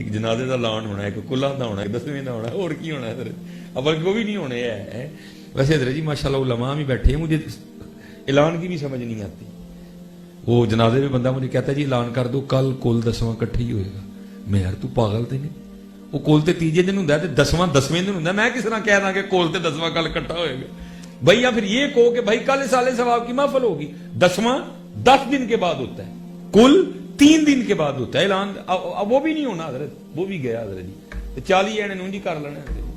ایک جنازے کا اعلان ہونا ہے, ایک کلا کا ہونا ہے, 10ویں کا ہونا ہے, اور کی ہونا ہے حضرت, اب وہ بھی نہیں ہونے ہے. ویسے حضرت جی ماشاءاللہ علماء بھی بیٹھے ہیں, مجھے اعلان کی بھی سمجھ نہیں آتی. وہ جنازے میں بندہ مجھے کہتا ہے جی اعلان کر دو کل کل 10واں کٹھے ہی ہوئے گا. میں یار تو پاگل تے نہیں, وہ کول تے تیجے دن ہوندا ہے تے 10واں 10ویں دن ہوندا ہے, میں کس طرح کہہ رہا کہ کول تے 10واں کل اکٹھا ہوئے گا بھائی. یا پھر یہ کہو کہ بھائی کل سالے ثواب کی محفل ہوگی, 10واں 10 دن کے بعد ہوتا ہے, کل 3 دن کے بعد ہوتا ہے اعلان. اب وہ بھی نہیں ہونا حضرت, وہ بھی گیا حضرت جی. 40 اینے نونجی کر لینا حضرت جی.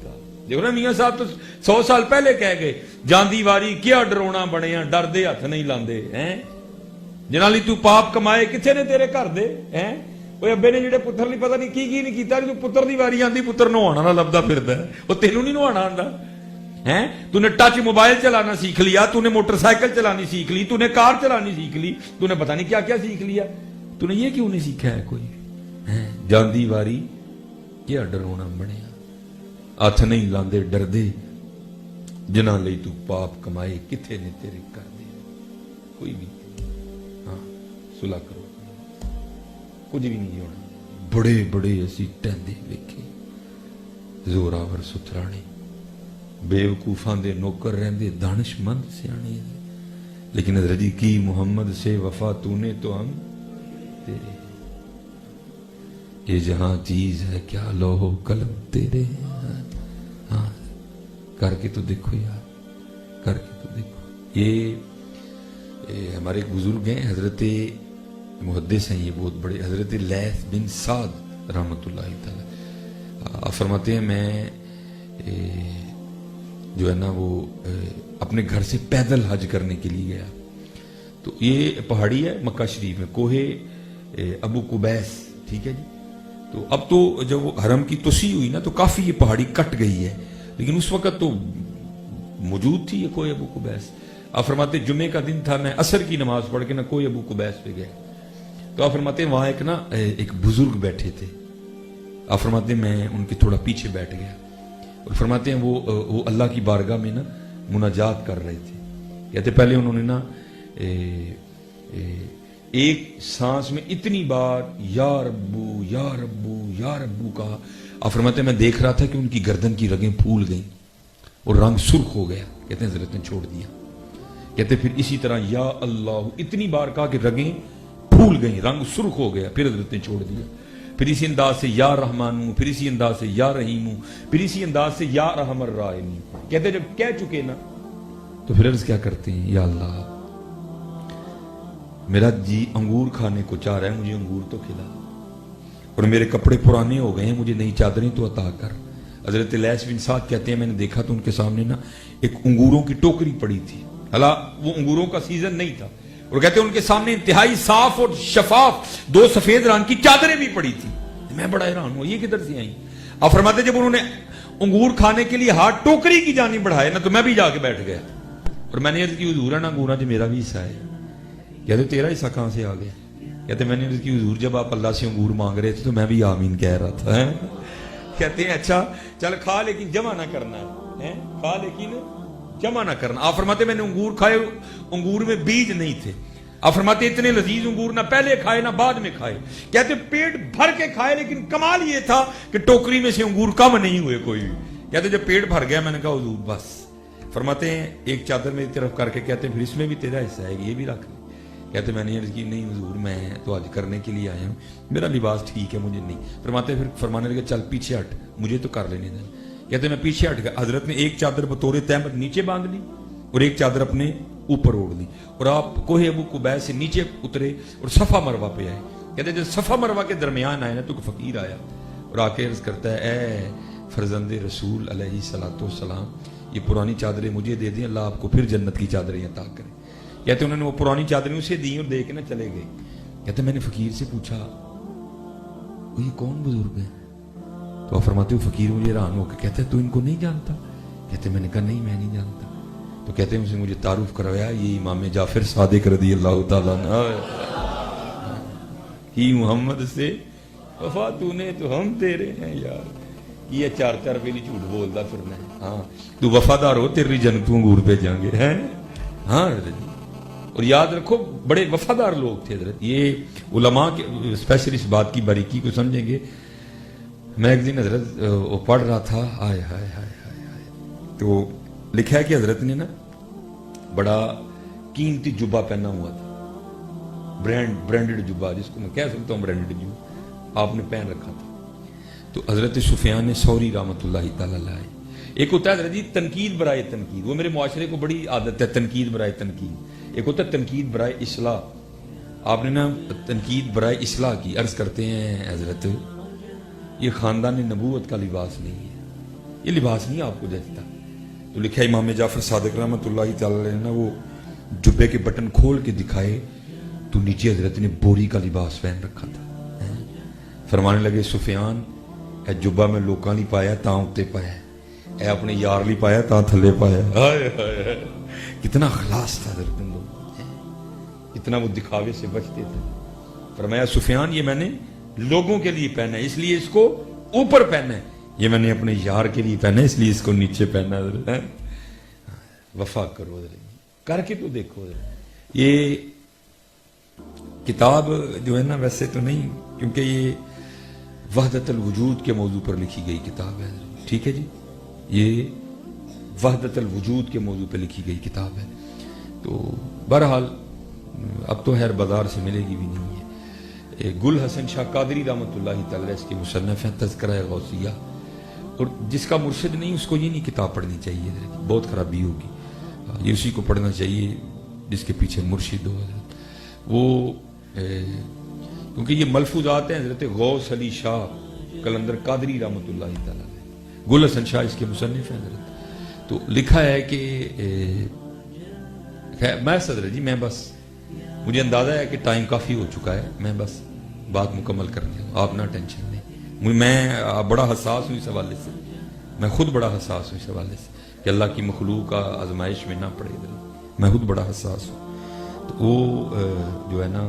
دیکھو نا میاں صاحب تو 100 سال پہلے کہہ گئے جاندی واری کیا ڈرونا بنے ہیں, ڈر دے ہاتھ نہیں لاندے ہیں, جنہاں لی تو پاپ کمائے کتنے نے تیرے گھر دے ہیں. وہ ابے نے جڑے پتر نہیں پتہ نہیں کی نہیں کیتا, جو پتر دی واری آندی پتر نہوانا نہ لبدا پھردا ہے, وہ تینوں نہیں نہوانا آندا ہیں. تو نے ٹچ موبائل چلانا سیکھ لیا, تو نے موٹر سائیکل چلانی سیکھ لی, تو نے کار چلانی سیکھ لی, تو نے پتہ نہیں کیا کیا سیکھ لیا, تو نے یہ کیوں نہیں سیکھا ہے کوئی ہیں. جاندی واری کیا ڈرونا بنیا, ہاتھ نہیں لاندے ڈردے, جنہاں لئی تو پاپ کمائے کتھے نے تیرے کر دے. کوئی بھی ہاں صلح کرو, کچھ بھی نہیں ہونا. بڑے بڑے اسی ٹہندے ویکھے زوراور سترانے, بیوقوفاں دے نوکر رہندے دانش مند سیانے, لیکن حضرت جی کی محمد سے وفا تو نے تو ہم تیرے. یہ جہاں چیز ہے کیا لوح قلم تیرے. ہاں کر کے تو دیکھو یار, کر کے تو دیکھو. یہ ہمارے ایک بزرگ ہیں حضرت محدث ہیں, یہ بہت بڑے, حضرت لیث بن سعد رحمۃ اللہ تعالی فرماتے ہیں میں جو ہے نا وہ اپنے گھر سے پیدل حج کرنے کے لیے گیا. تو یہ پہاڑی ہے مکہ شریف میں, کوہ ابو قبیس, ٹھیک ہے جی. تو اب تو جب وہ حرم کی توسیع ہوئی نا تو کافی یہ پہاڑی کٹ گئی ہے, لیکن اس وقت تو موجود تھی یہ کوہ ابو قبیس. آپ فرماتے جمعے کا دن تھا, میں عصر کی نماز پڑھ کے نا کوہ ابو قبیس پہ گیا. تو آپ فرماتے وہاں ایک بزرگ بیٹھے تھے. آپ فرماتے میں ان کے تھوڑا پیچھے بیٹھ گیا, اور فرماتے ہیں وہ اللہ کی بارگاہ میں نا مناجات کر رہے تھے. کہتے پہلے انہوں نے نا ایک سانس میں اتنی بار یا ربو یا ربو یا ربو کہا. آپ فرماتے ہیں میں دیکھ رہا تھا کہ ان کی گردن کی رگیں پھول گئیں اور رنگ سرخ ہو گیا. کہتے ہیں حضرت نے چھوڑ دیا. کہتے پھر اسی طرح یا اللہ اتنی بار کہا کہ رگیں پھول گئیں, رنگ سرخ ہو گیا, پھر حضرت نے چھوڑ دیا. پھر اسی انداز سے یا رحمان, پھر اسی انداز سے یا رحیم, پھر اسی انداز سے یا رحم الراحمین. کہتے جب کہہ چکے نا تو پھر عرض کیا کرتے ہیں, یا اللہ میرا جی انگور کھانے کو چاہ رہا ہے, مجھے انگور تو کھلا, اور میرے کپڑے پرانے ہو گئے ہیں, مجھے نئی چادریں تو عطا کر. حضرت لیث بن سعد کہتے ہیں میں نے دیکھا تو ان کے سامنے نا ایک انگوروں کی ٹوکری پڑی تھی, حالانکہ وہ انگوروں کا سیزن نہیں تھا, اور کہتے ہیں ان کے سامنے انتہائی صاف اور شفاف 2 سفید رنگ کی چادریں بھی پڑی تھی. میں بڑا حیران ہوں یہ کدھر سے آئیں. آپ فرماتے جب انہوں نے انگور کھانے کے لیے ہاتھ ٹوکری کی جانب بڑھائے نا تو میں بھی جا کے بیٹھ گیا, اور میں نے عرض کی حضور نا انگورا جو میرا بھی حصہ ہے. کہتے تیرا حصہ کہاں سے آ گیا. کہتے میں نے عرض کی حضور جب آپ اللہ سے انگور مانگ رہے تھے تو میں بھی آمین کہہ رہا تھا. کہتے ہیں اچھا چل کھا لیکن جمع نہ کرنا ہے, کھا لیکن جمع نہ کرنا. آپ فرماتے میں نے انگور کھائے, انگور میں بیج نہیں تھے. آپ فرماتے اتنے لذیذ انگور نہ پہلے کھائے نہ بعد میں کھائے. کہتے پیٹ بھر کے کھائے, لیکن کمال یہ تھا کہ ٹوکری میں سے انگور کم نہیں ہوئے کوئی. کہتے جب پیٹ بھر گیا میں نے کہا حضور بس. فرماتے ہیں ایک چادر میری طرف کر کے کہتے ہیں پھر اس میں بھی تیرا حصہ ہے, یہ بھی رکھ لے. کہتے میں نے عرض کی نہیں حضور میں تو آج کرنے کے لیے آیا ہوں, میرا لباس ٹھیک ہے مجھے نہیں. فرماتے پھر فرمانے لگے چل پیچھے ہٹ, مجھے تو کر لینے دیں. کہتے میں پیچھے ہٹ گیا. حضرت نے ایک چادر بطور تہمت نیچے باندھ لی اور ایک چادر اپنے اوپر اوڑھ لی, اور آپ کوہ ابو قبیس سے نیچے اترے اور صفا مروہ پہ آئے. کہتے جب صفا مروہ کے درمیان آئے نا تو فقیر آیا اور آ کے عرض کرتا ہے اے فرزند رسول علیہ الصلوۃ والسلام, یہ پرانی چادریں مجھے دے دیں, اللہ آپ کو پھر جنت کی چادریں عطا کرے. کہتے انہوں نے وہ پرانی چادریں اسے دی اور دے کے نہ چلے گئے. کہتے میں نے فقیر سے پوچھا وہ یہ کون بزرگ ہے. تو آپ فرماتے ہو فقیر مجھے حیران ہو کے کہتے تو ان کو نہیں جانتا. کہتے میں نے کہا نہیں میں نہیں جانتا. تو کہتے ہیں اسے مجھے تعارف کروایا, یہ امام جعفر صادق رضی اللہ تعالیٰ عنہ کی محمد سے وفا تو نے تو ہم تیرے ہیں یار. یہ 4 پہلی جھوٹ بولتا پھرنا ہے. ہاں تو وفادار ہو تیری جنتوں انگور پہ جائیں گے ہیں. ہاں اور یاد رکھو بڑے وفادار لوگ تھے حضرت. یہ علماء کے اسپیشل اس بات کی باریکی کو سمجھیں گے. میں ایک دن حضرت وہ پڑھ رہا تھا، آئے ہائے ہائے ہائے ہائے، تو لکھا ہے کہ حضرت نے نا بڑا قیمتی جبہ پہنا ہوا تھا، برانڈڈ جبہ، جس کو میں کہہ سکتا ہوں برانڈڈ جبہ آپ نے پہن رکھا تھا. تو حضرت سفیان ثوری رحمۃ اللہ تعالی علیہ، ایک ہوتا ہے حضرت جی تنقید برائے تنقید، وہ میرے معاشرے کو بڑی عادت ہے تنقید برائے تنقید، ایک ہوتا ہے تنقید برائے اصلاح. آپ نے نا تنقید برائے اصلاح کی. عرض کرتے ہیں حضرت یہ خاندان نبوت کا لباس نہیں ہے، یہ لباس نہیں آپ کو جچتا. تو لکھا ہے امام جعفر صادق رحمۃ اللہ تعالی علیہ نے وہ جبے کے بٹن کھول کے دکھائے تو نیچے حضرت نے بوری کا لباس پہن رکھا تھا. فرمانے لگے سفیان اے جبا میں لوکاں نہیں پایا تاں اتے پایا، اے اپنے یار لی پایا تاں تھلے پایا. کتنا خلاص تھا حضرت لوگ، کتنا وہ دکھاوے سے بچتے تھے. فرمایا سفیان یہ میں نے لوگوں کے لیے پہنا ہے اس لیے اس کو اوپر پہنا ہے، یہ میں نے اپنے یار کے لیے پہنا ہے اس لیے اس کو نیچے پہنا ہے. وفا کرو حضرت، کر کے تو دیکھو حضرت. یہ کتاب جو ہے نا ویسے تو نہیں، کیونکہ یہ وحدت الوجود کے موضوع پر لکھی گئی کتاب ہے، ٹھیک ہے جی، یہ وحدت الوجود کے موضوع پہ لکھی گئی کتاب ہے. تو بہرحال اب تو خیر بازار سے ملے گی بھی نہیں ہے. گل حسن شاہ قادری رحمۃ اللہ تعالی اس کے مصنف ہیں تذکرہ غوثیہ، اور جس کا مرشد نہیں اس کو یہ نہیں کتاب پڑھنی چاہیے، بہت خرابی ہوگی. یہ اسی کو پڑھنا چاہیے جس کے پیچھے مرشد ہو حضرت. وہ کیونکہ یہ ملفوظات ہیں حضرت غوث علی شاہ قلندر قادری رحمۃ اللہ تعالی، گل حسن شاہ اس کے مصنف ہیں حضرت. تو لکھا ہے کہ میں صدر جی میں بس مجھے اندازہ ہے کہ ٹائم کافی ہو چکا ہے، میں بس بات مکمل کرتے ہوں، آپ نہ ٹینشن لیں. میں بڑا حساس ہوں اس حوالے سے، میں خود بڑا حساس ہوں اس حوالے سے کہ اللہ کی مخلوق کا آزمائش میں نہ پڑے. میں خود بڑا حساس ہوں. تو وہ جو ہے نا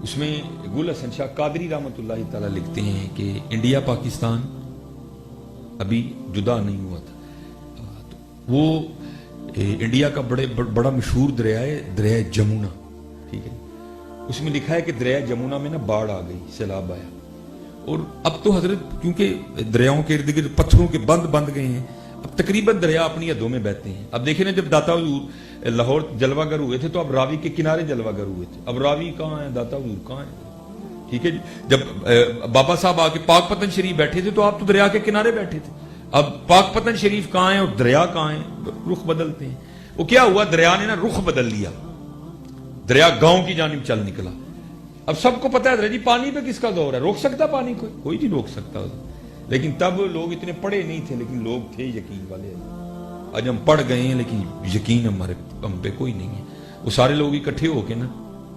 اس میں گل حسن شاہ قادری رحمۃ اللہ تعالی لکھتے ہیں کہ انڈیا پاکستان ابھی جدا نہیں ہوا تھا. تو وہ انڈیا کا بڑا مشہور دریا ہے دریا جمنا، ٹھیک ہے. اس میں لکھا ہے کہ دریا جمنا میں نا باڑھ آ گئی، سیلاب آیا، اور اب تو حضرت کیونکہ دریاؤں کے ارد گرد پتھروں کے بند گئے ہیں، اب تقریباً دریا اپنی حدوں میں بہتے ہیں. اب دیکھیں نا جب داتا حضور لاہور جلوہ گر ہوئے تھے تو اب راوی کے کنارے جلوہ گر ہوئے تھے، اب راوی کہاں ہے، داتا حضور کہاں ہے، ٹھیک ہے جی. جب بابا صاحب آ کے پاک پتن شریف بیٹھے تھے تو آپ تو دریا کے کنارے بیٹھے تھے. اب پاک پتن شریف کہاں ہے اور دریا کہاں ہے، رخ بدلتے ہیں. وہ کیا ہوا، دریا نے نا رخ بدل لیا، دریا گاؤں کی جانب چل نکلا. اب سب کو پتا ہے جی پانی پہ کس کا دور ہے، روک سکتا پانی کوئی نہیں روک سکتا. لیکن تب لوگ اتنے پڑھے نہیں تھے، لیکن لوگ تھے یقین والے. آج ہم پڑھ گئے ہیں لیکن یقین ہم پہ کوئی نہیں ہے. وہ سارے لوگ اکٹھے ہو کے نا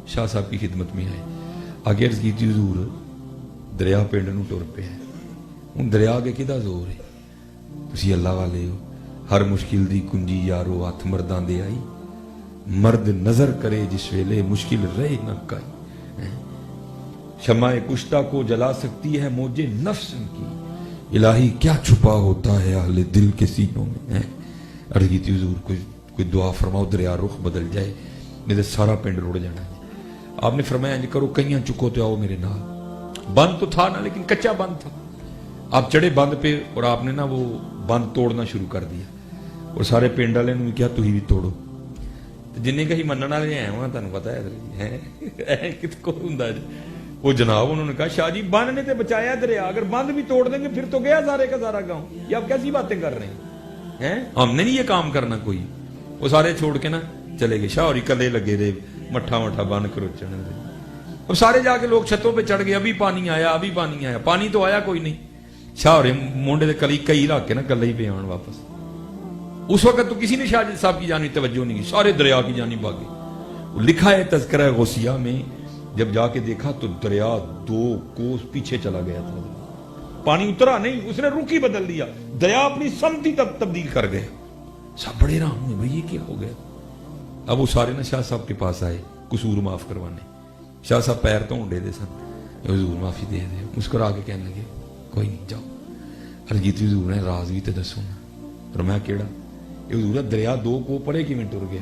شاہ صاحب کی خدمت میں آئے. آگے عرض کی تھی حضور دریا پنڈ نو ٹر پہ ہے، ان دریا کے کدا زور ہے، تسی اللہ والے ہو. ہر مشکل دی کنجی یارو ہاتھ مرداں دے آئی، مرد نظر کرے جس ویلے مشکل رہے نہ کائی. شمع کشتہ کو جلا سکتی ہے موجے نفس کی، الہی کیا چھپا ہوتا ہے اہل دل کے سینوں میں. عرض کی تھی حضور کوئی دعا فرماؤ دریا رخ بدل جائے، نہیں تو سارا پنڈ روڑ جانا ہے. آپ نے فرمایا انج کرو کئیاں چکو تو آؤ میرے نال. بند تو تھا نا لیکن کچا بند تھا. آپ چڑھے بند پہ اور آپ نے نا وہ بند توڑنا شروع کر دیا، اور سارے پنڈ والے نے کیا تھی بھی توڑو. جن کہیں منن والے ہیں وہاں تمہیں پتا ہے کت کو ہوں جی. وہ جناب انہوں نے کہا شاہ جی بند نے تو بچایا دریا، اگر بند بھی توڑ دیں گے پھر تو گیا سارے کا سارا گاؤں. یہ آپ کیسی باتیں کر رہے ہیں، ہم نے نہیں یہ کام کرنا کوئی. وہ سارے چھوڑ کے نا چلے گئے. شاہ اور کلے لگے رہے مٹھا بند کروچن. اب سارے جا کے لوگ چھتوں پہ چڑھ گئے، ابھی پانی آیا ابھی پانی آیا، پانی تو آیا کوئی نہیں. شاہ اور مونڈے کلی کئی رکھ کے نا کلے ہی پہ آن واپس. اس وقت تو کسی نے شاہ صاحب کی جانب توجہ نہیں کی، سارے دریا کی جانب بھاگے. لکھا ہے تذکرہ غوثیہ میں جب جا کے دیکھا تو دریا 2 کوس پیچھے چلا گیا تھا. پانی اترا نہیں، اس نے رخ ہی بدل دیا، دریا اپنی سمت ہی تبدیل کر گئے. سب بڑے رام ہوئے بھائی یہ کیا ہو گیا. اب وہ سارے نا شاہ صاحب کے پاس آئے قصور معاف کروانے. شاہ صاحب پیر تو ڈے دے سن، حضور معافی دے دے. مسکرا کے کہنے لگے کوئی نہیں جاؤ. ہرجیت حضور نے راز بھی تو دسو نا. فرمایا کیڑا؟ یہ حضور دریا 2 کو پڑے کیویں ٹر گیا.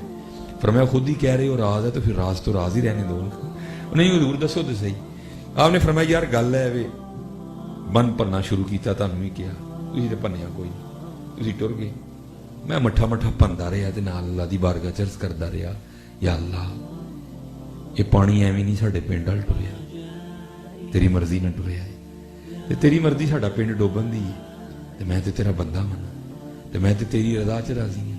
فرمایا خود ہی کہہ رہے ہو راز ہے تو پھر راز ہی رہنے دو. نہیں حضور دسو تو صحیح. آپ نے فرمایا یار گل ہے وے ਬੰਨ ਭਰਨਾ ਸ਼ੁਰੂ ਕੀਤਾ, ਤੁਹਾਨੂੰ ਵੀ ਕਿਹਾ, ਤੁਸੀਂ ਤੇ ਭੰਨਿਆ ਕੋਈ ਨਹੀਂ, ਤੁਸੀਂ ਟੁਰ ਗਏ। ਮੈਂ ਮੱਠਾ ਮੱਠਾ ਭੰਦਾ ਰਿਹਾ ਤੇ ਨਾਲ ਅੱਲਾ ਦੀ ਬਾਰਗਾਹ ਚ ਅਰਜ਼ ਕਰਦਾ ਰਿਹਾ, ਯਾ ਅੱਲਾ ਇਹ ਪਾਣੀ ਐਵੇਂ ਨਹੀਂ ਸਾਡੇ ਪਿੰਡ ਵੱਲ ਟੁਰਿਆ, ਤੇਰੀ ਮਰਜ਼ੀ ਨਾਲ ਟੁਰਿਆ ਹੈ, ਤੇ ਤੇਰੀ ਮਰਜ਼ੀ ਸਾਡਾ ਪਿੰਡ ਡੋਬਣ ਦੀ ਹੈ, ਤੇ ਮੈਂ ਤੇ ਤੇਰਾ ਬੰਦਾ ਮਨਾ, ਤੇ ਮੈਂ ਤੇ ਤੇਰੀ ਰਜ਼ਾ ਚ ਰਾਜ਼ੀ ਹਾਂ,